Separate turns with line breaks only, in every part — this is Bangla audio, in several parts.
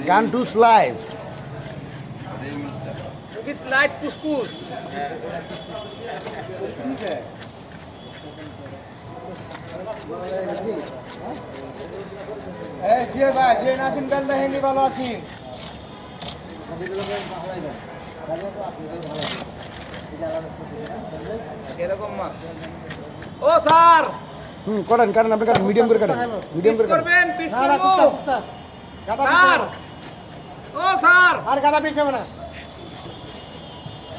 Gun to slice.
Slide couscous.
যে ভাই যে নাদিম গান হেনি ভালো আছেন
এরকম মা ও স্যার
করেন কারণ আপনি কারণ মিডিয়াম করে কাটেন মিডিয়াম করে
করবেন পিস করব স্যার ও স্যার
আর গাদা পিছ হবে না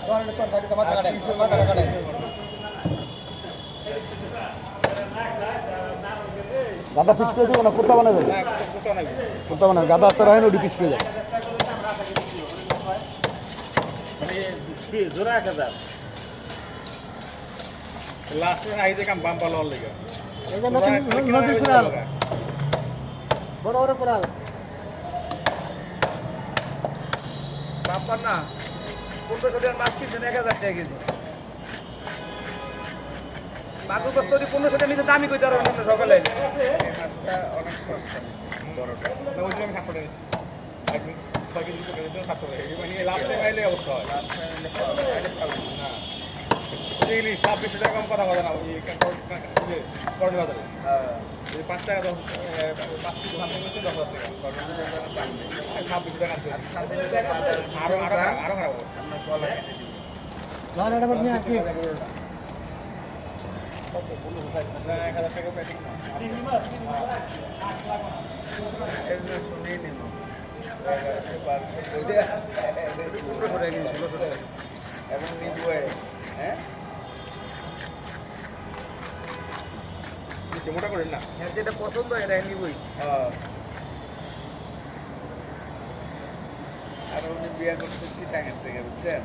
তোর গাড়ি তো মাথা কাটে মাথা কাটে গাদা পিস করে দিব না কুর্তা বানাবে কুর্তা বানাবে গাদা আস্তে রাখেন ওটি পিস করে যায়
জোড়া 1000 লাস্টে আইতে কাম বাম পালো লাগা
এটা নদী কুড়াল বড় বড় কুড়াল
বাপার না 1500 টাকার মাছ কিনছেন 1000 টাকা কেজি মাগুর কষ্ট 1500 টাকা নিতে দামি কই দাঁড়ানো না সকালে
এই মাছটা অনেক সস্তা বড়টা না ওই আমি 700 টাকা দিছি একদিন 6 কেজি করে দিয়েছিলাম 700 টাকা মানে লাস্ট টাইম আইলে অবস্থা হয় লাস্ট টাইম আইলে পাবেন না ইলিশ 26 টাকা কম কথা কথা না এই করনি বাজারে এই 5 টাকা 5 কেজি সামথিং হচ্ছে 10,000 টাকা করনি বাজারে দাম নেই 26 টাকা আছে আর শান্তিনগর বাজার আরো খারাপ আমরা কলা কেটে দিব
লাল এটা মত নিয়ে কি
1000 টাকা প্যাকিং না এগুলো শুনিয়ে নিব 1100 এবং নিব হ্যাঁ নিচে মোটা করেন না
হ্যাঁ যেটা পছন্দ হয় এটা নিবই
আর উনি বিয়ে করতে চিটাঙের থেকে বুঝছেন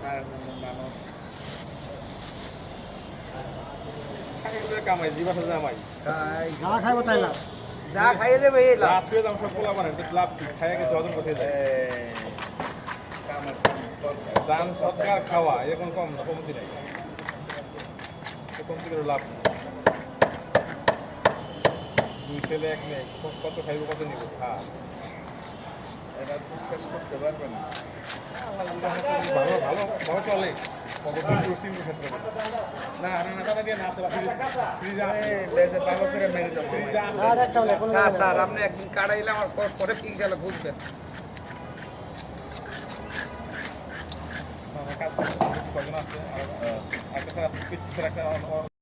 নারায়ণগঞ্জের মানুষ কামাই জীবা সাজা কামাই
না খাইবো তাই না
যা খাইয়ে দেবে এই লাভ
লাভ পেয়ে দাম সব পোলা বানায় লাভ খাইয়া গেছে অজন কোথায় যায় দান সৎকার খাওয়া এখন কম না কমতি নাই কমতি করে লাভ নেই দুই ছেলে এক মেয়ে কত খাইব কত নিব খা এরা তো শেষ করতে পারবে না ভালো ভালো ভালো চলে না না না দাদা দিয়ে না আসলে ফ্রিজ আছে লেজে ভালো করে মেরে দাও ফ্রিজ আছে
স্যার স্যার আপনি একদিন কাটাইলে আমার পরে কি গেল বুঝবেন
কাজ কজন আছে আর একটা কিছু একটা